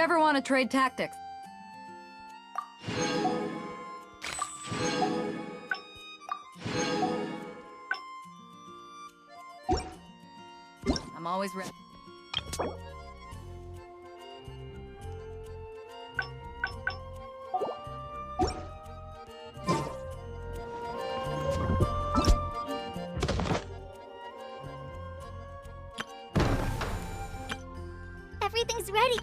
you ever want to trade tactics. I'm always ready. Everything's ready.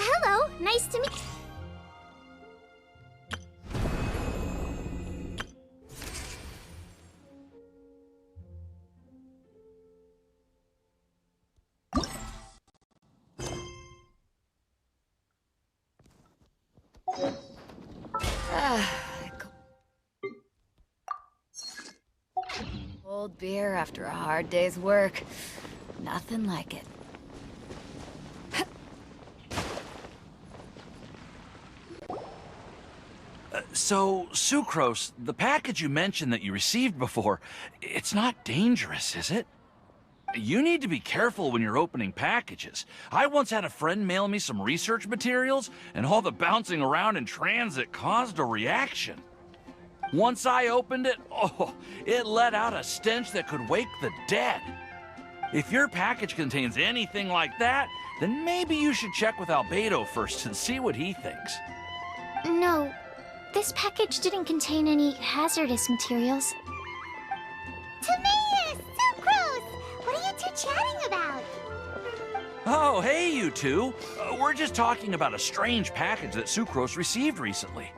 Hello, nice to meet. Cold beer after a hard day's work. Nothing like it. So, Sucrose, the package you mentioned that you received before, it's not dangerous, is it? You need to be careful when you're opening packages. I once had a friend mail me some research materials, and all the bouncing around in transit caused a reaction. Once I opened it, oh, it let out a stench that could wake the dead. If your package contains anything like that, then maybe you should check with Albedo first and see what he thinks. No, this package didn't contain any hazardous materials. Timaeus! Sucrose! What are you two chatting about? Oh, hey, you two. We're just talking about a strange package that Sucrose received recently.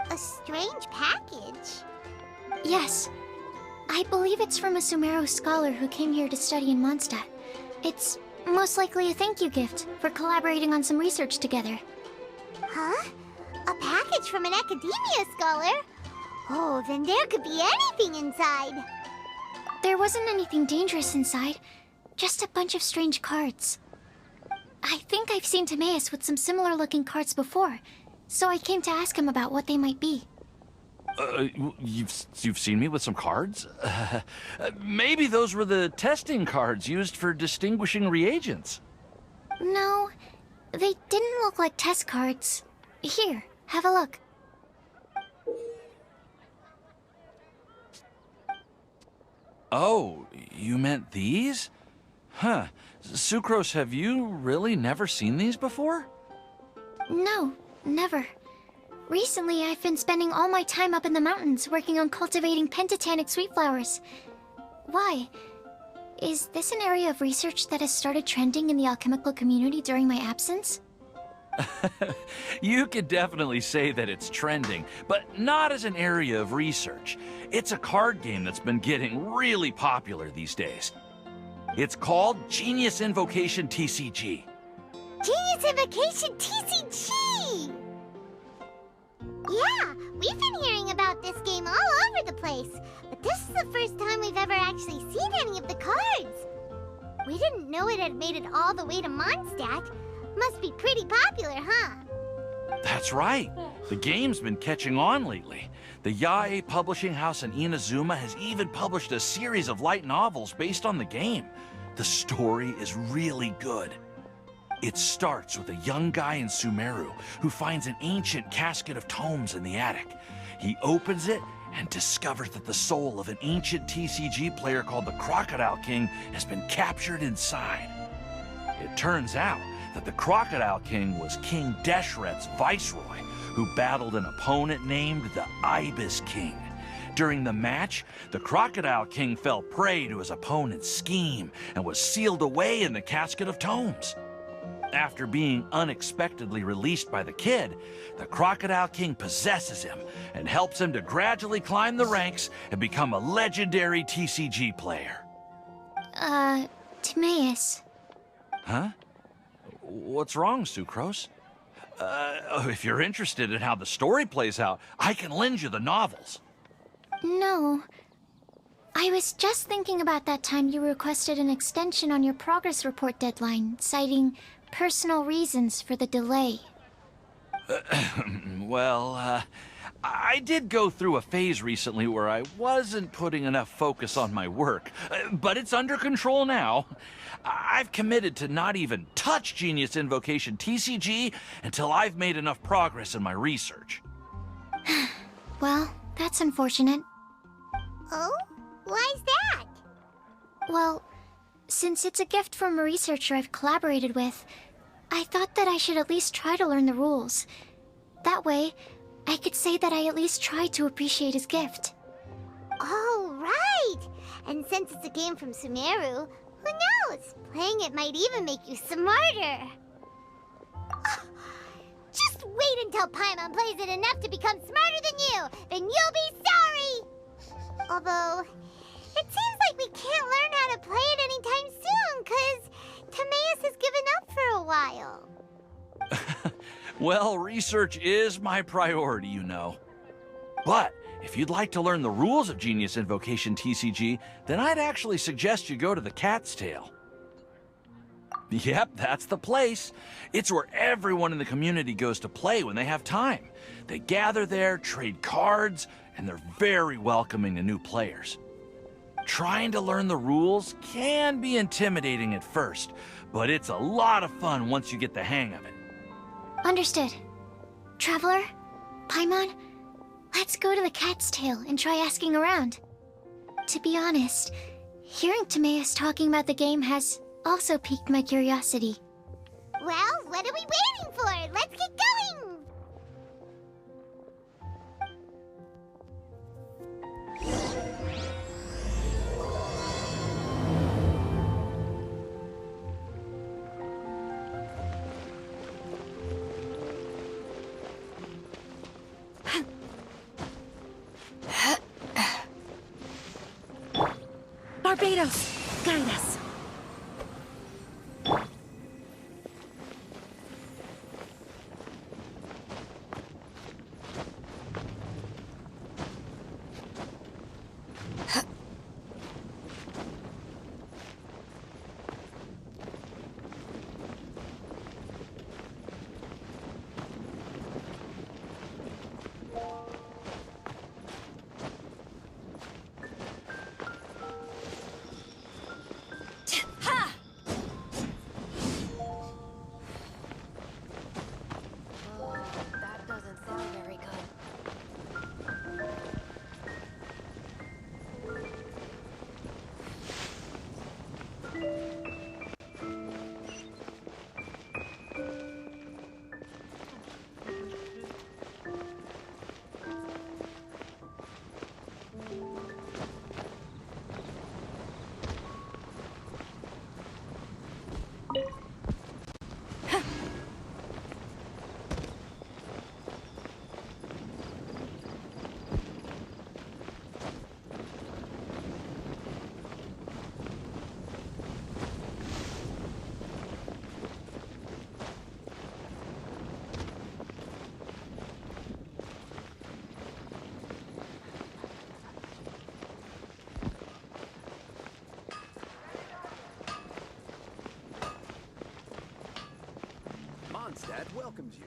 A strange package? Yes. I believe it's from a Sumeru scholar who came here to study in Mondstadt. It's most likely a thank you gift for collaborating on some research together. Huh? A package from an academia scholar? Oh, then there could be anything inside. There wasn't anything dangerous inside, just a bunch of strange cards. I think I've seen Timaeus with some similar-looking cards before, so I came to ask him about what they might be. You've seen me with some cards? Maybe those were the testing cards used for distinguishing reagents. No, they didn't look like test cards. Here, have a look. Oh, you meant these? Huh. Sucrose, have you really never seen these before? No, never. Recently, I've been spending all my time up in the mountains working on cultivating pentatonic sweet flowers. Why? Is this an area of research that has started trending in the alchemical community during my absence? You could definitely say that it's trending, but not as an area of research. It's a card game that's been getting really popular these days. It's called Genius Invocation TCG. Genius Invocation TCG! Yeah, we've been hearing about this game all over the place, but this is the first time we've ever actually seen any of the cards. We didn't know it had made it all the way to Mondstadt. Must be pretty popular, huh? That's right. The game's been catching on lately. The Yae publishing house in Inazuma has even published a series of light novels based on the game. The story is really good. It starts with a young guy in Sumeru who finds an ancient casket of tomes in the attic. He opens it and discovers that the soul of an ancient TCG player called the Crocodile King has been captured inside. It turns out that the Crocodile King was King Deshret's viceroy, who battled an opponent named the Ibis King. During the match, the Crocodile King fell prey to his opponent's scheme and was sealed away in the casket of tomes. After being unexpectedly released by the kid, the Crocodile King possesses him and helps him to gradually climb the ranks and become a legendary TCG player. Timaeus. Huh? What's wrong, Sucrose? If you're interested in how the story plays out, I can lend you the novels. No. I was just thinking about that time you requested an extension on your progress report deadline, citing personal reasons for the delay. Well, I did go through a phase recently where I wasn't putting enough focus on my work, but it's under control now. I've committed to not even touch Genius Invocation TCG until I've made enough progress in my research. Well, that's unfortunate. Oh? Why's that? Well, since it's a gift from a researcher I've collaborated with, I thought that I should at least try to learn the rules. That way, I could say that I at least tried to appreciate his gift. Oh, right! And since it's a game from Sumeru, who knows? Playing it might even make you smarter. Just wait until Paimon plays it enough to become smarter than you! Then you'll be sorry! Although, it seems like we can't learn how to play it anytime soon, 'cause Timaeus has given up for a while. Well, research is my priority, you know. But if you'd like to learn the rules of Genius Invocation TCG, then I'd actually suggest you go to the Cat's Tail. Yep, that's the place. It's where everyone in the community goes to play when they have time. They gather there, trade cards, and they're very welcoming to new players. Trying to learn the rules can be intimidating at first, but it's a lot of fun once you get the hang of it. Understood. Traveler, Paimon, let's go to the Cat's Tail and try asking around. To be honest, hearing Timaeus talking about the game has also piqued my curiosity. Well, what are we waiting for? Let's get going! Barbatos, guide us. That doesn't sound very good. Mondstadt welcomes you.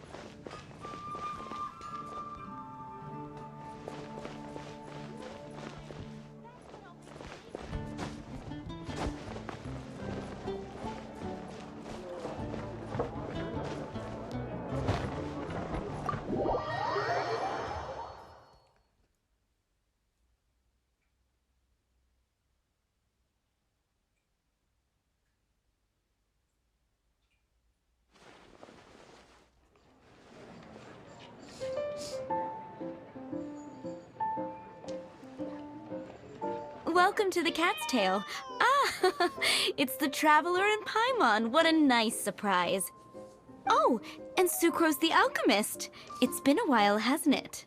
Welcome to the Cat's Tail. Ah, it's the Traveler and Paimon. What a nice surprise. Oh, and Sucrose the Alchemist. It's been a while, hasn't it?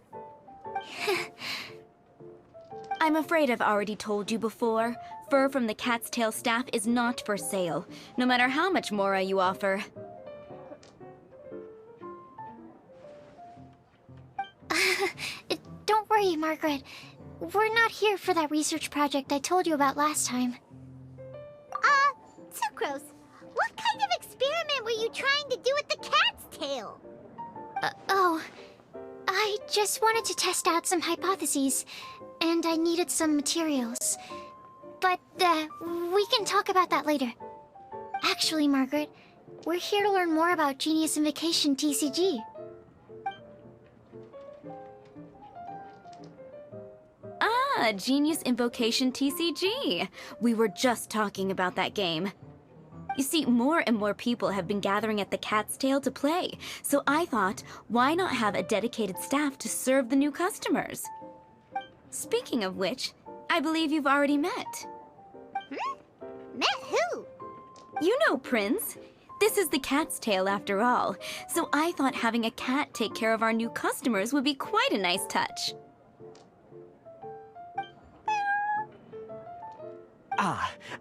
I'm afraid I've already told you before. Fur from the Cat's Tail staff is not for sale, no matter how much Mora you offer. Don't worry, Margaret. We're not here for that research project I told you about last time. Sucrose, what kind of experiment were you trying to do with the Cat's Tail? Oh, I just wanted to test out some hypotheses, and I needed some materials. But, we can talk about that later. Actually, Margaret, we're here to learn more about Genius Invocation TCG. Ah, Genius Invocation TCG. We were just talking about that game. You see, more and more people have been gathering at the Cat's Tail to play, so I thought, why not have a dedicated staff to serve the new customers? Speaking of which, I believe you've already met. Met who? You know Prince. This is the Cat's Tail after all, so I thought having a cat take care of our new customers would be quite a nice touch.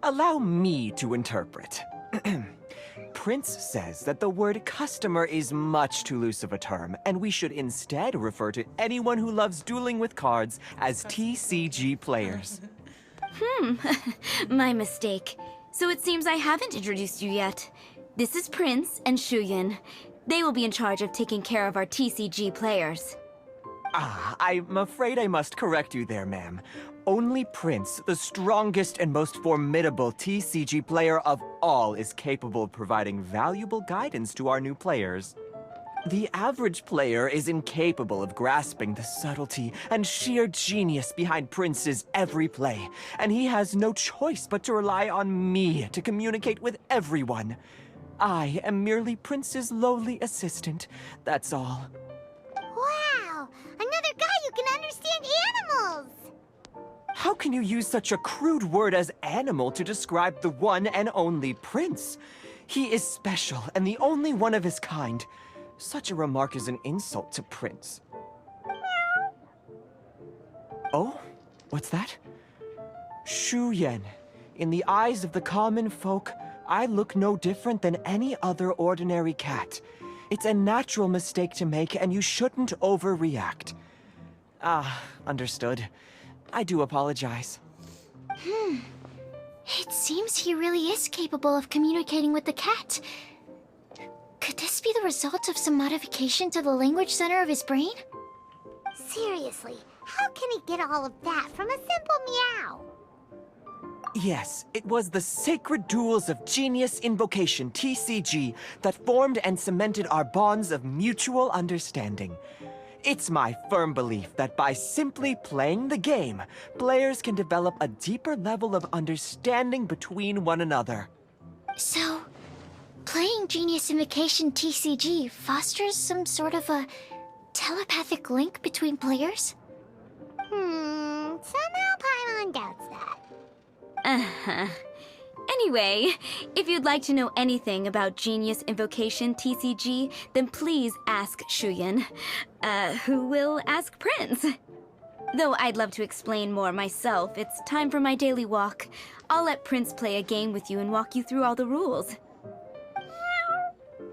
Allow me to interpret. Prince says that the word customer is much too loose of a term, and we should instead refer to anyone who loves dueling with cards as TCG players. My mistake. So it seems I haven't introduced you yet. This is Prince and Shuyan. They will be in charge of taking care of our TCG players. I'm afraid I must correct you there, ma'am. Only Prince, the strongest and most formidable TCG player of all, is capable of providing valuable guidance to our new players. The average player is incapable of grasping the subtlety and sheer genius behind Prince's every play, and he has no choice but to rely on me to communicate with everyone. I am merely Prince's lowly assistant, that's all. Wow! Another guy who can understand animals! How can you use such a crude word as animal to describe the one and only Prince? He is special and the only one of his kind. Such a remark is an insult to Prince. Oh? What's that? Shuyan. In the eyes of the common folk, I look no different than any other ordinary cat. It's a natural mistake to make, and you shouldn't overreact. Understood. I do apologize. It seems he really is capable of communicating with the cat. Could this be the result of some modification to the language center of his brain? Seriously, how can he get all of that from a simple meow? Yes, it was the sacred duels of Genius Invocation, TCG, that formed and cemented our bonds of mutual understanding. It's my firm belief that by simply playing the game, players can develop a deeper level of understanding between one another. So, playing Genius Invocation TCG fosters some sort of a telepathic link between players? Somehow Paimon doubts that. Uh-huh. Anyway, if you'd like to know anything about Genius Invocation TCG, then please ask Shuyan, who will ask Prince. Though I'd love to explain more myself, it's time for my daily walk. I'll let Prince play a game with you and walk you through all the rules.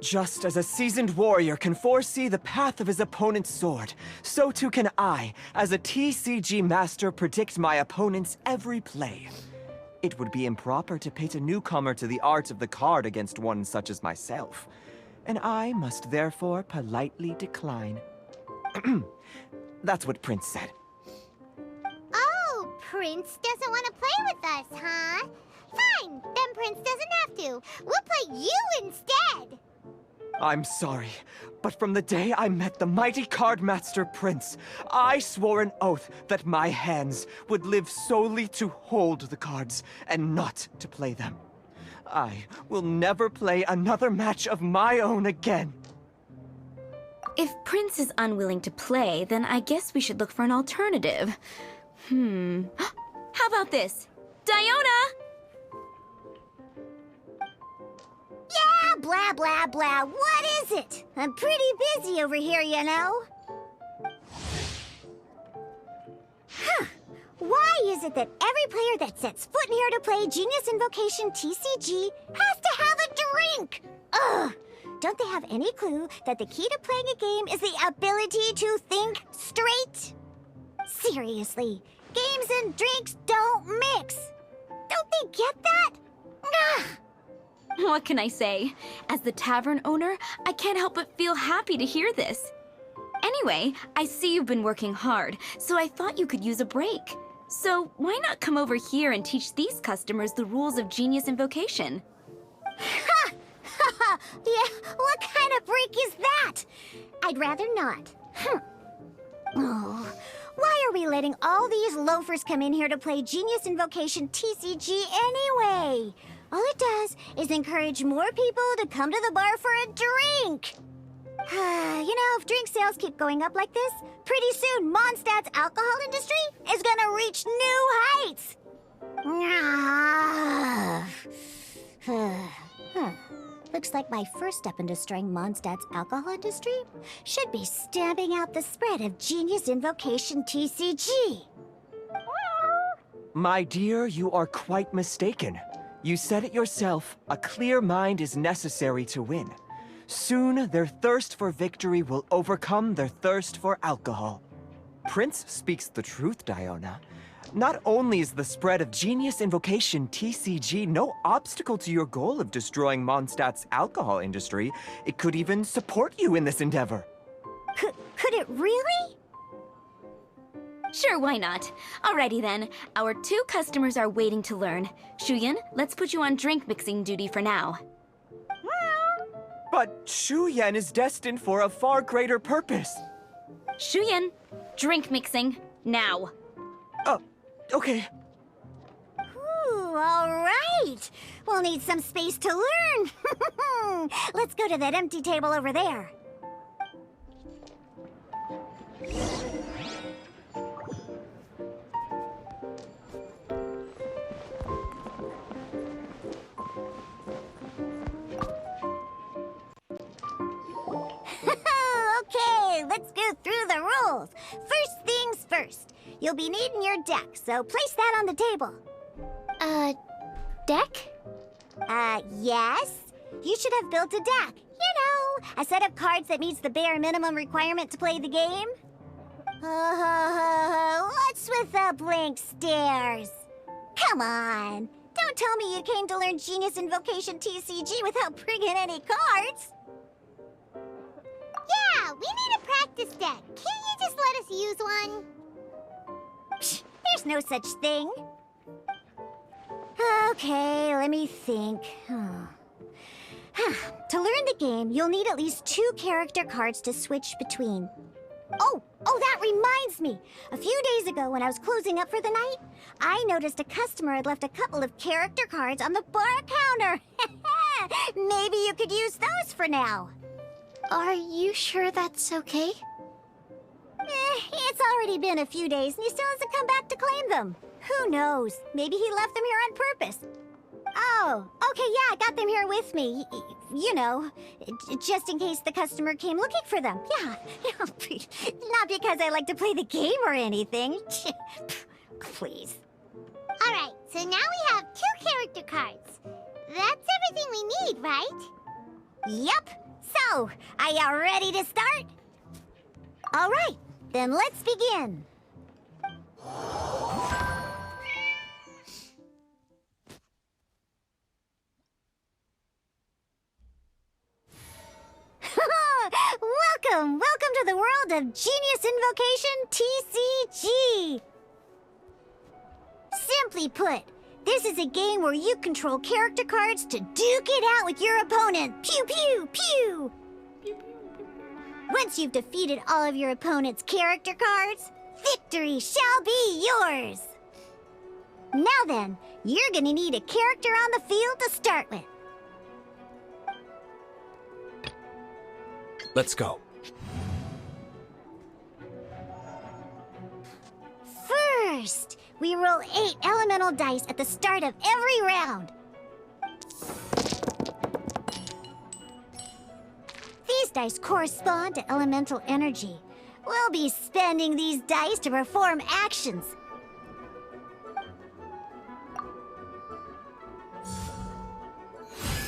Just as a seasoned warrior can foresee the path of his opponent's sword, so too can I, as a TCG master, predict my opponent's every play. It would be improper to pit a newcomer to the art of the card against one such as myself, and I must therefore politely decline. That's what Prince said. Oh, Prince doesn't want to play with us, huh? Fine, then Prince doesn't have to. We'll play you instead. I'm sorry, but from the day I met the mighty card master Prince, I swore an oath that my hands would live solely to hold the cards and not to play them. I will never play another match of my own again. If Prince is unwilling to play, then I guess we should look for an alternative. How about this? Diona! Yeah, blah, blah, blah. What is it? I'm pretty busy over here, you know. Why is it that every player that sets foot in here to play Genius Invocation TCG has to have a drink? Ugh! Don't they have any clue that the key to playing a game is the ability to think straight? Seriously, games and drinks don't mix. Don't they get that? Ugh! What can I say? As the tavern owner, I can't help but feel happy to hear this. Anyway, I see you've been working hard, so I thought you could use a break. So why not come over here and teach these customers the rules of Genius Invocation? Ha! Ha ha! Yeah, what kind of break is that? I'd rather not. Oh, why are we letting all these loafers come in here to play Genius Invocation TCG anyway? All it does is encourage more people to come to the bar for a drink. You know, if drink sales keep going up like this, pretty soon Mondstadt's alcohol industry is gonna reach new heights. Looks like my first step in destroying Mondstadt's alcohol industry should be stamping out the spread of Genius Invocation TCG. My dear, you are quite mistaken. You said it yourself, a clear mind is necessary to win. Soon, their thirst for victory will overcome their thirst for alcohol. Prince speaks the truth, Diona. Not only is the spread of Genius Invocation TCG no obstacle to your goal of destroying Mondstadt's alcohol industry, it could even support you in this endeavor. Could it really? Sure, why not? Alrighty then, our 2 customers are waiting to learn. Shuyan, let's put you on drink mixing duty for now. But Shuyan is destined for a far greater purpose. Shuyan, drink mixing, now. Okay. Ooh, all right. We'll need some space to learn. Let's go to that empty table over there. Okay, let's go through the rules. First things first. You'll be needing your deck, so place that on the table. Deck? Yes. You should have built a deck. You know, a set of cards that meets the bare minimum requirement to play the game. What's with the blank stares? Come on. Don't tell me you came to learn Genius Invocation TCG without bringing any cards. Yeah, we need a practice deck. Can't you just let us use one? Psh, there's no such thing. Okay, let me think. To learn the game, you'll need at least 2 character cards to switch between. Oh, that reminds me. A few days ago, when I was closing up for the night, I noticed a customer had left a couple of character cards on the bar counter. Maybe you could use those for now. Are you sure that's okay? It's already been a few days and he still hasn't come back to claim them. Who knows? Maybe he left them here on purpose. Oh, okay, yeah, I got them here with me. You know, just in case the customer came looking for them. Yeah, not because I like to play the game or anything. Please. All right, so now we have 2 character cards. That's everything we need, right? Yep. So, are you ready to start? All right, then let's begin. Welcome to the world of Genius Invocation TCG. Simply put, this is a game where you control character cards to duke it out with your opponent. Pew, pew, pew. Once you've defeated all of your opponent's character cards, victory shall be yours. Now then, you're gonna need a character on the field to start with. Let's go. First, we roll 8 elemental dice at the start of every round. These dice correspond to elemental energy. We'll be spending these dice to perform actions.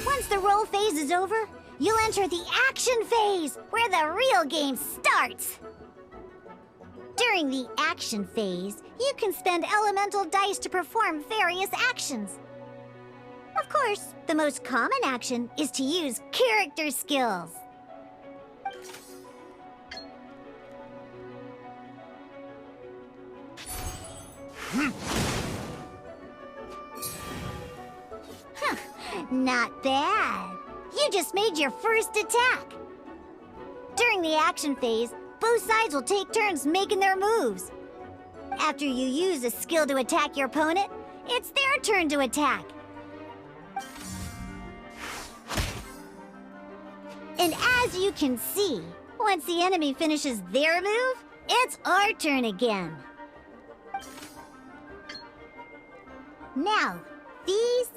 Once the roll phase is over, you'll enter the action phase, where the real game starts. During the action phase, you can spend elemental dice to perform various actions. Of course, the most common action is to use character skills. Not bad. You just made your first attack. During the action phase, both sides will take turns making their moves. After you use a skill to attack your opponent, it's their turn to attack. And as you can see, once the enemy finishes their move, it's our turn again. Now, these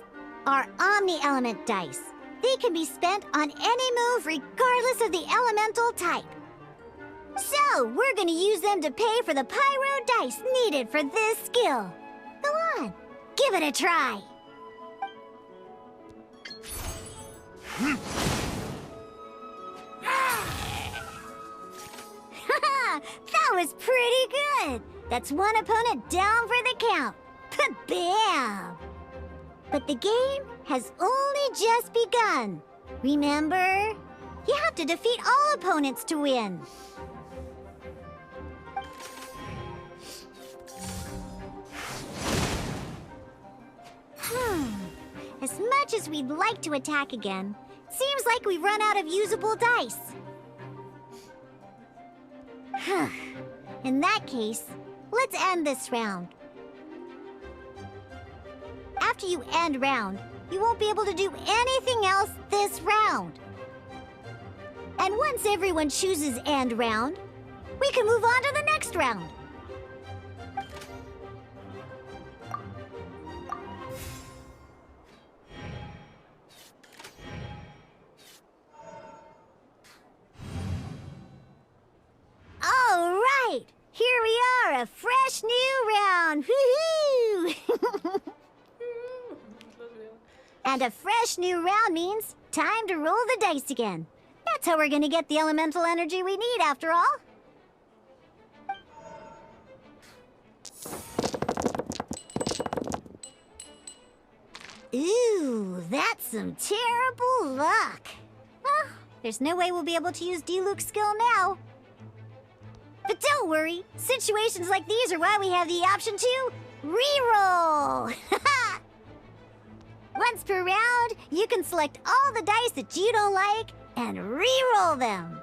are Omni-Element dice. They can be spent on any move regardless of the elemental type. So, we're gonna use them to pay for the pyro dice needed for this skill. Go on, give it a try. That was pretty good. That's one opponent down for the count. Bam! But the game has only just begun. Remember? You have to defeat all opponents to win. As much as we'd like to attack again, seems like we've run out of usable dice. In that case, let's end this round. After you end round, you won't be able to do anything else this round. And once everyone chooses end round, we can move on to the next round. All right, here we are, a fresh new round. Woohoo! And a fresh new round means time to roll the dice again. That's how we're gonna get the elemental energy we need, after all. Ooh, that's some terrible luck. Well, there's no way we'll be able to use Diluc's skill now. But don't worry, situations like these are why we have the option to reroll. Once per round, you can select all the dice that you don't like and re-roll them.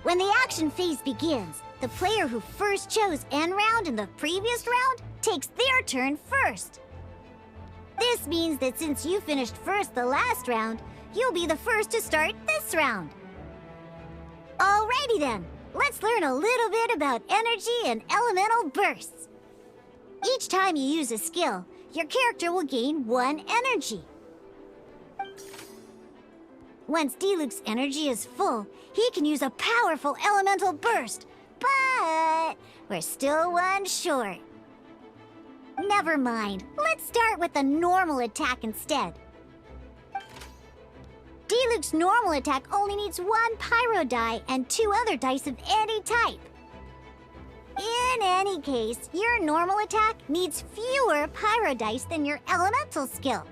When the action phase begins, the player who first chose end round in the previous round takes their turn first. This means that since you finished first the last round, you'll be the first to start this round. Alrighty then, let's learn a little bit about energy and elemental bursts. Each time you use a skill, your character will gain 1 energy. Once Diluc's energy is full, he can use a powerful elemental burst, but we're still 1 short. Never mind, let's start with a normal attack instead. Diluc's normal attack only needs 1 pyro die and 2 other dice of any type. In any case, your normal attack needs fewer pyro dice than your elemental skill.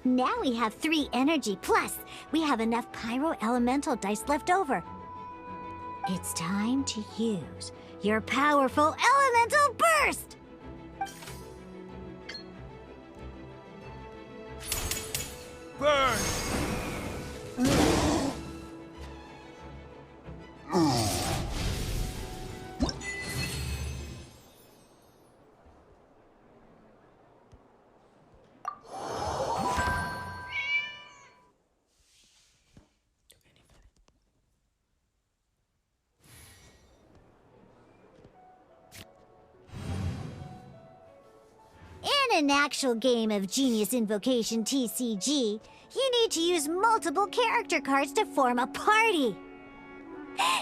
Now we have 3 energy, plus we have enough pyro elemental dice left over. It's time to use your powerful elemental burst! Burn! an actual game of Genius Invocation TCG, you need to use multiple character cards to form a party.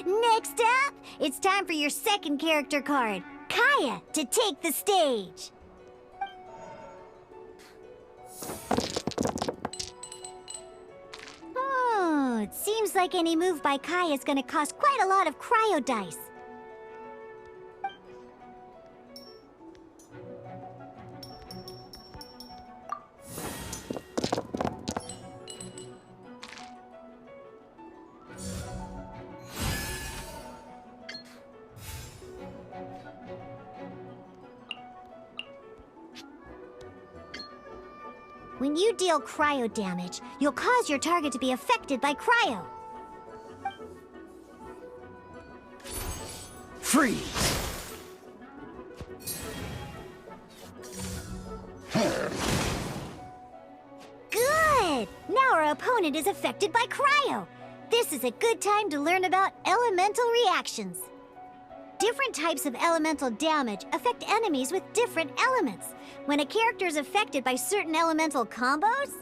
Next up, it's time for your second character card, Kaya, to take the stage. Oh, it seems like any move by Kaya is going to cost quite a lot of cryo dice. When you deal cryo damage, you'll cause your target to be affected by cryo. Freeze! Good! Now our opponent is affected by cryo. This is a good time to learn about elemental reactions. Different types of elemental damage affect enemies with different elements. When a character is affected by certain elemental combos,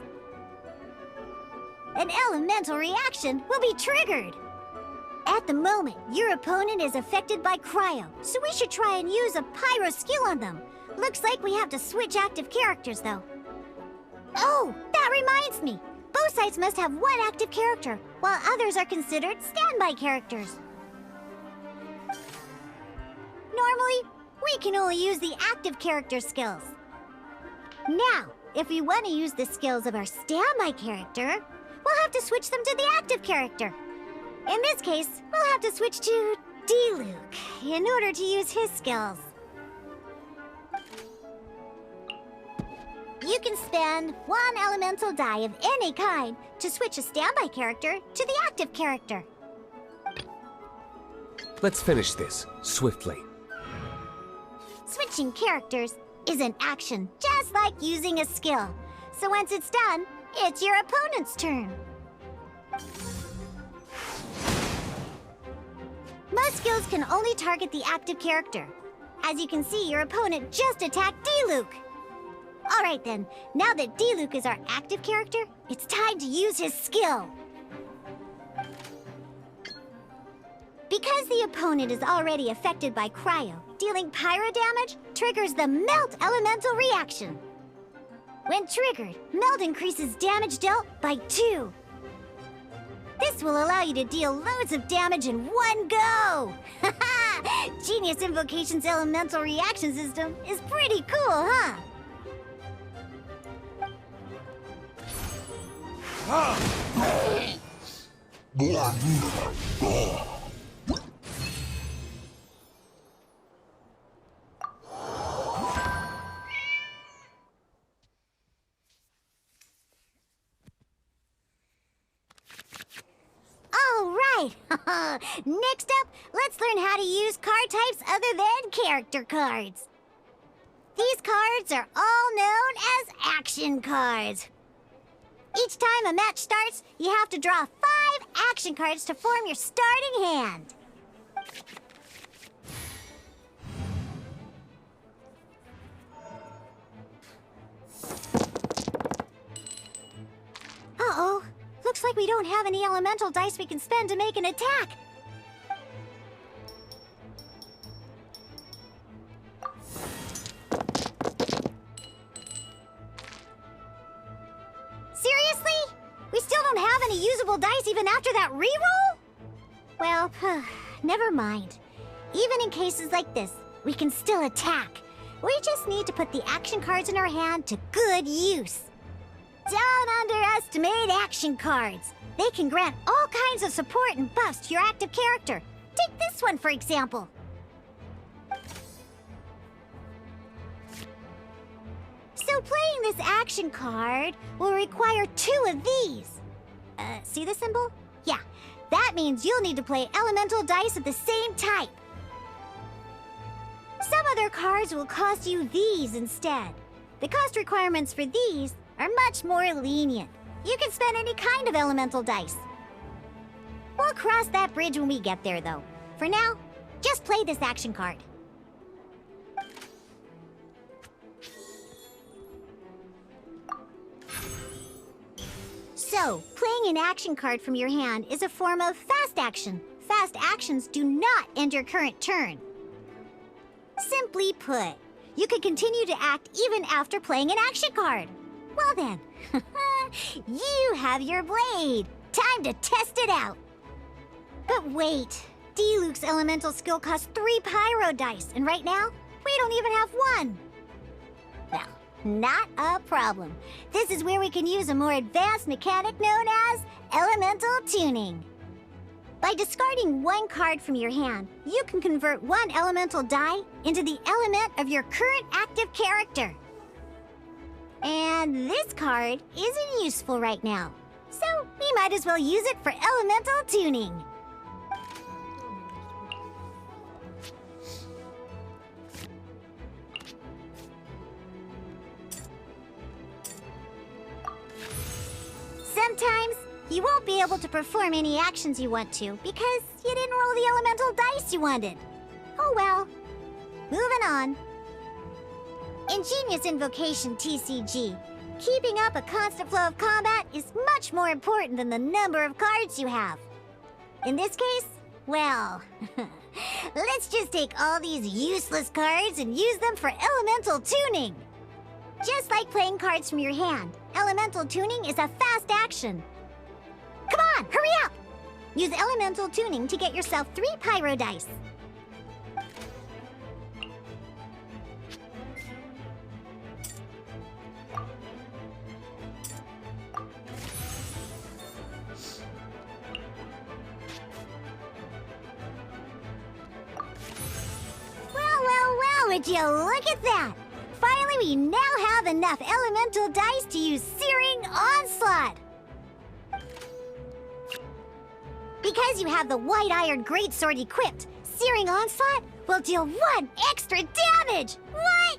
an elemental reaction will be triggered. At the moment, your opponent is affected by cryo, so we should try and use a pyro skill on them. Looks like we have to switch active characters, though. Oh, that reminds me. Both sides must have one active character, while others are considered standby characters. Normally, we can only use the active character skills. Now, if we want to use the skills of our standby character, we'll have to switch them to the active character. In this case, we'll have to switch to D-Luke in order to use his skills. You can spend one elemental die of any kind to switch a standby character to the active character. Let's finish this, swiftly. Switching characters is an action, just like using a skill. So once it's done, it's your opponent's turn. Most skills can only target the active character. As you can see, your opponent just attacked D-Luke. Alright then, now that D-Luke is our active character, it's time to use his skill. Because the opponent is already affected by cryo, dealing pyro damage triggers the Melt Elemental reaction. When triggered, Melt increases damage dealt by 2. This will allow you to deal loads of damage in one go! Genius Invocation's elemental reaction system is pretty cool, huh? Next up, let's learn how to use card types other than character cards. These cards are all known as action cards. Each time a match starts, you have to draw 5 action cards to form your starting hand. Uh-oh. Looks like we don't have any elemental dice we can spend to make an attack. Seriously? We still don't have any usable dice even after that reroll? Well, never mind. Even in cases like this, we can still attack. We just need to put the action cards in our hand to good use. Don't underestimate action cards. They can grant all kinds of support and buffs to your active character. Take this one, for example. So playing this action card will require 2 of these. See the symbol? Yeah, that means you'll need to play elemental dice of the same type. Some other cards will cost you these instead. The cost requirements for these are much more lenient. You can spend any kind of elemental dice. We'll cross that bridge when we get there, though. For now, just play this action card. So, playing an action card from your hand is a form of fast action. Fast actions do not end your current turn. Simply put, you can continue to act even after playing an action card. Well then, you have your blade. Time to test it out. But wait, Diluc's elemental skill costs 3 pyro dice, and right now, we don't even have 1. Well, not a problem. This is where we can use a more advanced mechanic known as elemental tuning. By discarding 1 card from your hand, you can convert 1 elemental die into the element of your current active character. And this card isn't useful right now, so we might as well use it for elemental tuning. Sometimes, you won't be able to perform any actions you want to because you didn't roll the elemental dice you wanted. Oh well. Moving on. Ingenious Invocation TCG. Keeping up a constant flow of combat is much more important than the number of cards you have. In this case, well, let's just take all these useless cards and use them for elemental tuning. Just like playing cards from your hand, elemental tuning is a fast action. Come on, hurry up! Use elemental tuning to get yourself 3 pyro dice. Well, would you look at that? Finally, we now have enough elemental dice to use Searing Onslaught. Because you have the White Iron Greatsword equipped, Searing Onslaught will deal 1 extra damage! What?